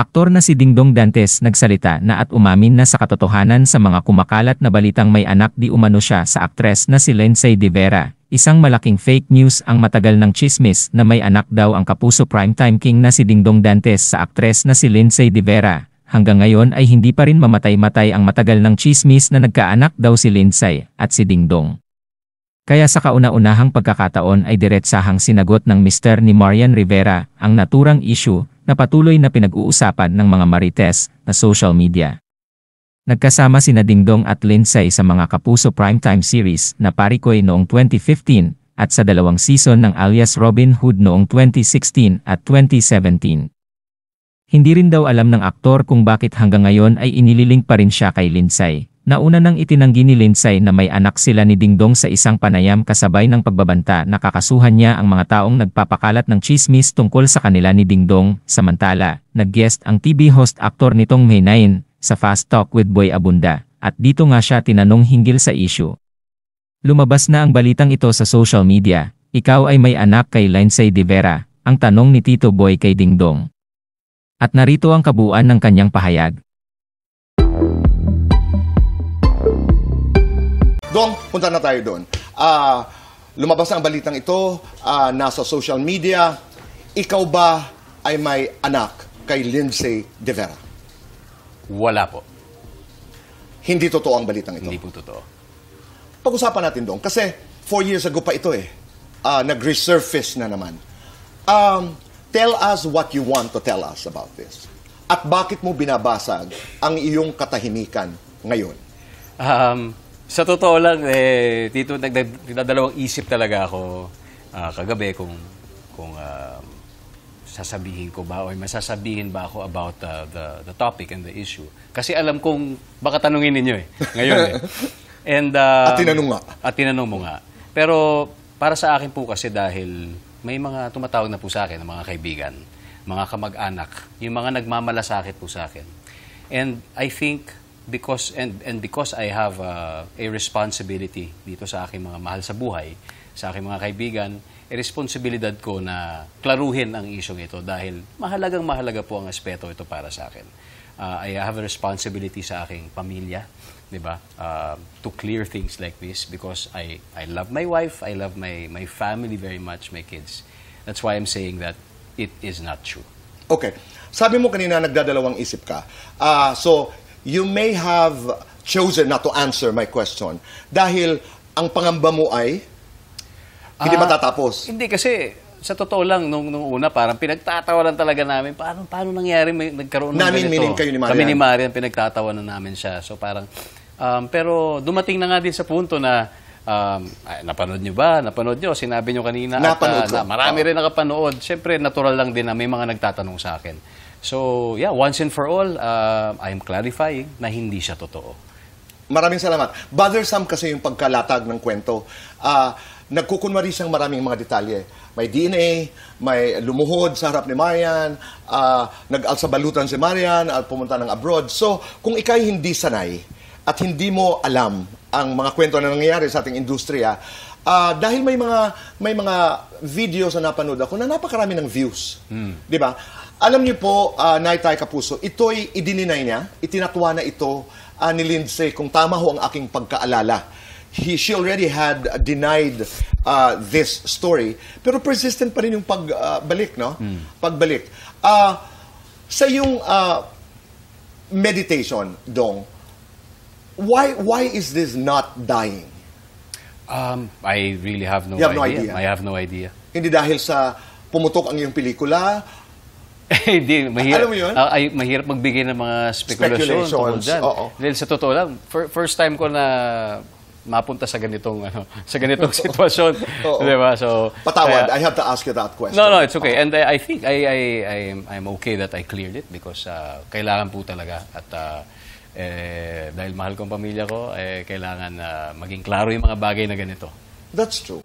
Aktor na si Dingdong Dantes nagsalita na at umamin na sa katotohanan sa mga kumakalat na balitang may anak di umano siya sa aktres na si Lindsay De Vera. Isang malaking fake news ang matagal ng tsismis na may anak daw ang kapuso primetime king na si Dingdong Dantes sa aktres na si Lindsay De Vera. Hanggang ngayon ay hindi pa rin mamatay-matay ang matagal ng tsismis na nagkaanak daw si Lindsay at si Dingdong. Kaya sa kauna-unahang pagkakataon ay diretsahang sinagot ng mister ni Marian Rivera ang naturang issue na patuloy na pinag-uusapan ng mga marites na social media. Nagkasama sina Dingdong at Lindsay sa mga Kapuso Primetime Series na Parikoy noong 2015 at sa 2 season ng Alias Robin Hood noong 2016 at 2017. Hindi rin daw alam ng aktor kung bakit hanggang ngayon ay inililink pa rin siya kay Lindsay. Nauna nang itinanggi ni Lindsay na may anak sila ni Dingdong sa isang panayam kasabay ng pagbabanta na kakasuhan niya ang mga taong nagpapakalat ng tsismis tungkol sa kanila ni Dingdong. Samantala, nag-guest ang TV host actor nitong May 9 sa Fast Talk with Boy Abunda at dito nga siya tinanong hinggil sa issue. Lumabas na ang balitang ito sa social media. Ikaw ay may anak kay Lindsay De Vera, ang tanong ni Tito Boy kay Dingdong. At narito ang kabuuan ng kanyang pahayag. Dong, punta na tayo doon. Lumabas ang balitang ito, nasa social media. Ikaw ba ay may anak kay Lindsay De Vera? Wala po. Hindi totoo ang balitang ito? Hindi po totoo. Pag-usapan natin, Dong, kasi 4 years ago pa ito nag-resurface na naman. Tell us what you want to tell us about this. At bakit mo binabasag ang iyong katahimikan ngayon? Sa totoo lang, Tito, nagdadalawang isip talaga ako kagabi kung sasabihin ko ba o masasabihin ba ako about the topic and the issue. Kasi alam kong baka tanungin ninyo ngayon And, at tinanong nga. At tinanong mo nga. Pero para sa akin po kasi dahil may mga tumatawag na po sa akin, mga kaibigan, mga kamag-anak, yung mga nagmamalasakit po sa akin. And I think because I have a responsibility dito sa aking mga mahal sa buhay, sa aking mga kaibigan, responsibilidad ko na klaruhin ang isyong ito dahil mahalaga po ang aspeto ito para sa akin. I have a responsibility sa aking pamilya, di ba? To clear things like this because I love my wife, I love my family very much, my kids. That's why I'm saying that it is not true. Okay. Sabi mo kanina nagdadalawang isip ka. So, you may have chosen not to answer my question dahil ang pangamba mo ay hindi matatapos. Hindi kasi sa totoo lang nung una parang pinagtatawanan talaga namin paano nangyari nagkaroon ng ganito. Meaning kayo ni Marian. Kami ni Marian pinagtatawanan namin siya. So parang pero dumating na nga din sa punto na napanood nyo ba? Napanood nyo? Sinabi nyo kanina napanood at marami rin nakapanood. Siyempre natural lang din na may mga nagtatanong sa akin. So, yeah, once and for all, I'm clarifying na hindi siya totoo. Maraming salamat. Bothersome kasi yung pagkalatag ng kwento. Nagkukunwari siyang maraming mga detalye. May DNA, may lumuhod sa harap ni Marian, nag-alsabalutan si Marian at pumunta ng abroad. So, kung ikay hindi sanay at hindi mo alam ang mga kwento na nangyayari sa ating industriya, dahil may mga videos na napanood ako na napakarami ng views. Di ba? Alam niyo po, Naitay Kapuso, ito'y idininay niya, itinatwa na ito ni Lindsay kung tama ho ang aking pagkaalala. She already had denied this story, pero persistent pa rin yung pagbalik, no? Pagbalik. Sa yung meditation, Dong, why is this not dying? I really have no idea. I have no idea. Hindi dahil sa pumutok ang iyong pelikula. Hindi, mahirap. Alam mo yun? Mahirap magbigay ng mga speculations tungkol dyan. Dahil sa totoo lang, first time ko na mapunta sa ganitong sitwasyon. Diba? So, patawad, I have to ask you that question. No, it's okay. And I think I'm okay that I cleared it because kailangan po talaga at dahil mahal ko ang pamilya ko, kailangan maging klaro yung mga bagay na ganito. That's true.